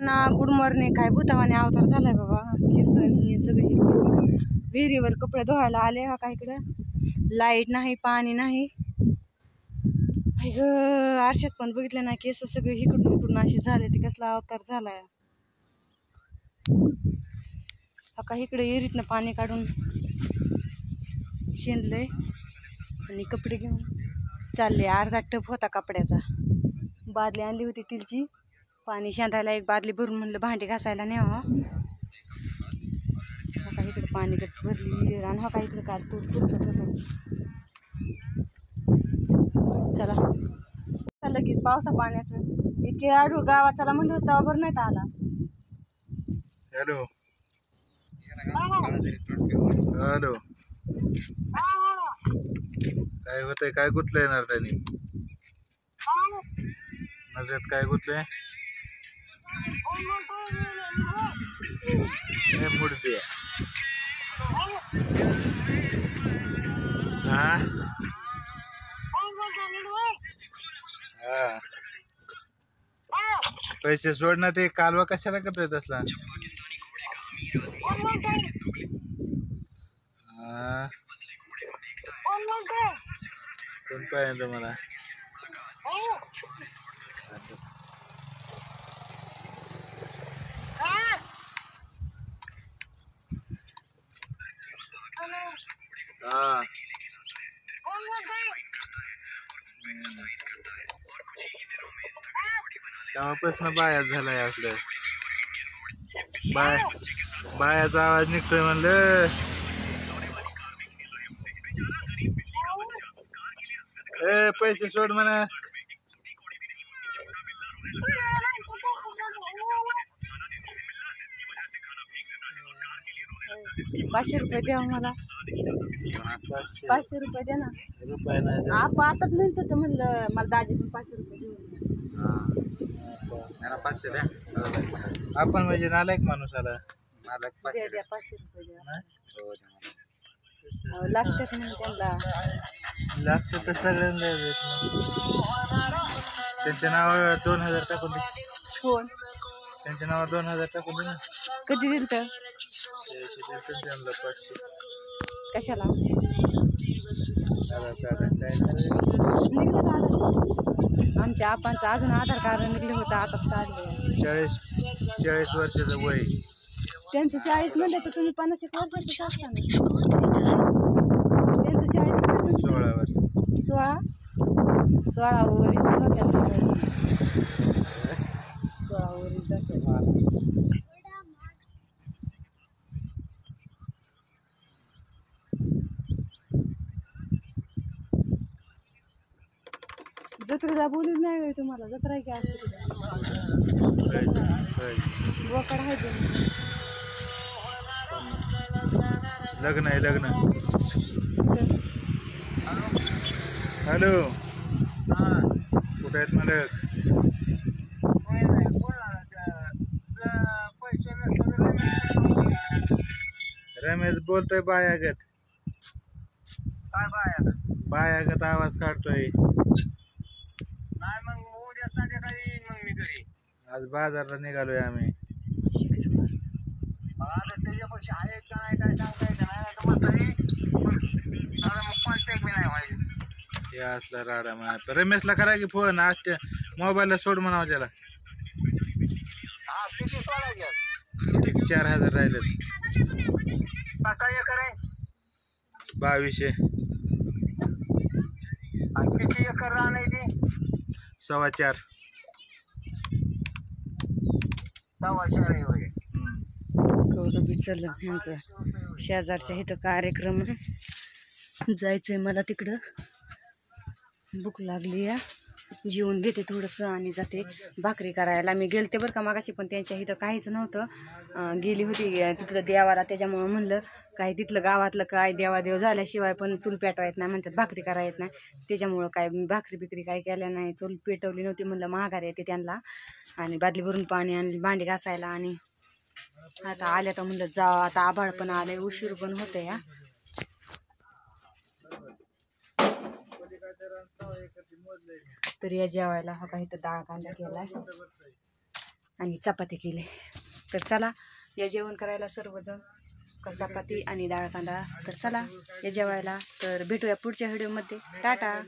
ना good morning. काय भूतावाने अवतार झालाय बाबा. केस हे सगळे विहिरीवर कपडे धुवायला आले. हा काय इकडं लाईट नाही, पाणी नाही. आरशात पण बघितलं ना, केस सगळे इकडून इकडून असे झाले. ते कसला अवतार झालाय. हा का इकडे विहिरीतनं पाणी काढून शेंदलंय आणि कपडे घेऊन चालले. अर्धा टप होता कपड्याचा. बादली आणली होती तिलची. पाणी शेंदायला एक बादली भरून म्हणलं भांडी घासायला न्यावा. हा का इकडे पाणी गच भरली. आणि हा का इकडे काल चला लगेच पावसा पाण्याचं इतके आढू गावात चला म्हणलं होतं बरं नाही आला. हॅलो हॅलो काय होतंय? काय गुतलंय नरड्यानी? नजरेत काय गुतलंय? मुडदे हा पैसे सोड ना. ते कालवा कशाला करतोय तसला? कोण पाहिजे मला? हा तेव्हापासून बायाच झालाय आपलं. बायाचा आवाज निघतोय म्हणलं. पैसे सोड म्हणा. 500 रुपये द्या मला. 500 रुपये द्या ना. आताच म्हणत होतं म्हणलं मला दाजीतून 500 रुपये देऊ. 500 द्या. आपण म्हणजे नालायक माणूस आला. द्या 500 रुपये द्या. लागतात म्हणून त्यांना लागतं तर सगळ्यांना. त्यांच्या नावावर 2000 टाकून दे. कोण? त्यांच्या नावावर 2000 टाकून दे ना. कधी दिल तर? 500. कशाला? आमच्या आपांचं अजून आधार कार्ड निघलं होतं. आताच काढले. 40 वर्षाचं वय. त्यांचं 40 म्हणलं तर तुम्ही 50 वर्षाचं असता ना. त्यांचं 40 16 वर्ष. 16 वरीस होत्या. 16 वरीस जाते. जत्रेला बोलूच नाही तुम्हाला. जत्रा आहे की असते बोकड आहे ते. लग्न आहे लग्न. हॅलो कुठे आहेत मालक? रमेश बोलतोय बायागत. बायागत आवाज काढतोय. आज बाजारला निघालोय आम्ही. असला राडा म्हणा. रमेशला करा की फोन. आज मोबाईलला सोड म्हणावं त्याला. 4000 राहिलेत. 2200. किती एकर रान आहे ते? 4.25. 4.25. कौरव बिचल यांचं शेजारच्या इथं कार्यक्रम जायचंय मला. तिकडं भूक लागली या. जेवून घेते थोडंसं आणि जाते भाकरी करायला. मी गेलते बरं का मागाशी, पण त्यांच्या इथं काहीच नव्हतं. गेली होती तिकडं देवाला. त्याच्यामुळं म्हणलं काय तिथलं गावातलं काय देवादेव झाल्याशिवाय पण चूल पेटवा येत नाही म्हणतात. भाकरी करा येत नाही. त्याच्यामुळं काय भाकरी बिकरी काय केल्या नाही. चूल पेटवली नव्हती. म्हणलं महागारी येते त्यांना. आणि बादली भरून पाणी आणली भांडी घासायला. आणि आता आल्या तर म्हणलं जा. आता आभाळ पण आलंय. उशीर पण होते या. तर या जेवायला हा काही तर डाळ कांदा केलाय. आणि चपाती केली. तर चला या जेवण करायला सर्वजण, चपाती आणि डाळ कांदा. तर चला या जेवायला. तर भेटूया पुढच्या व्हिडिओमध्ये. टाटा.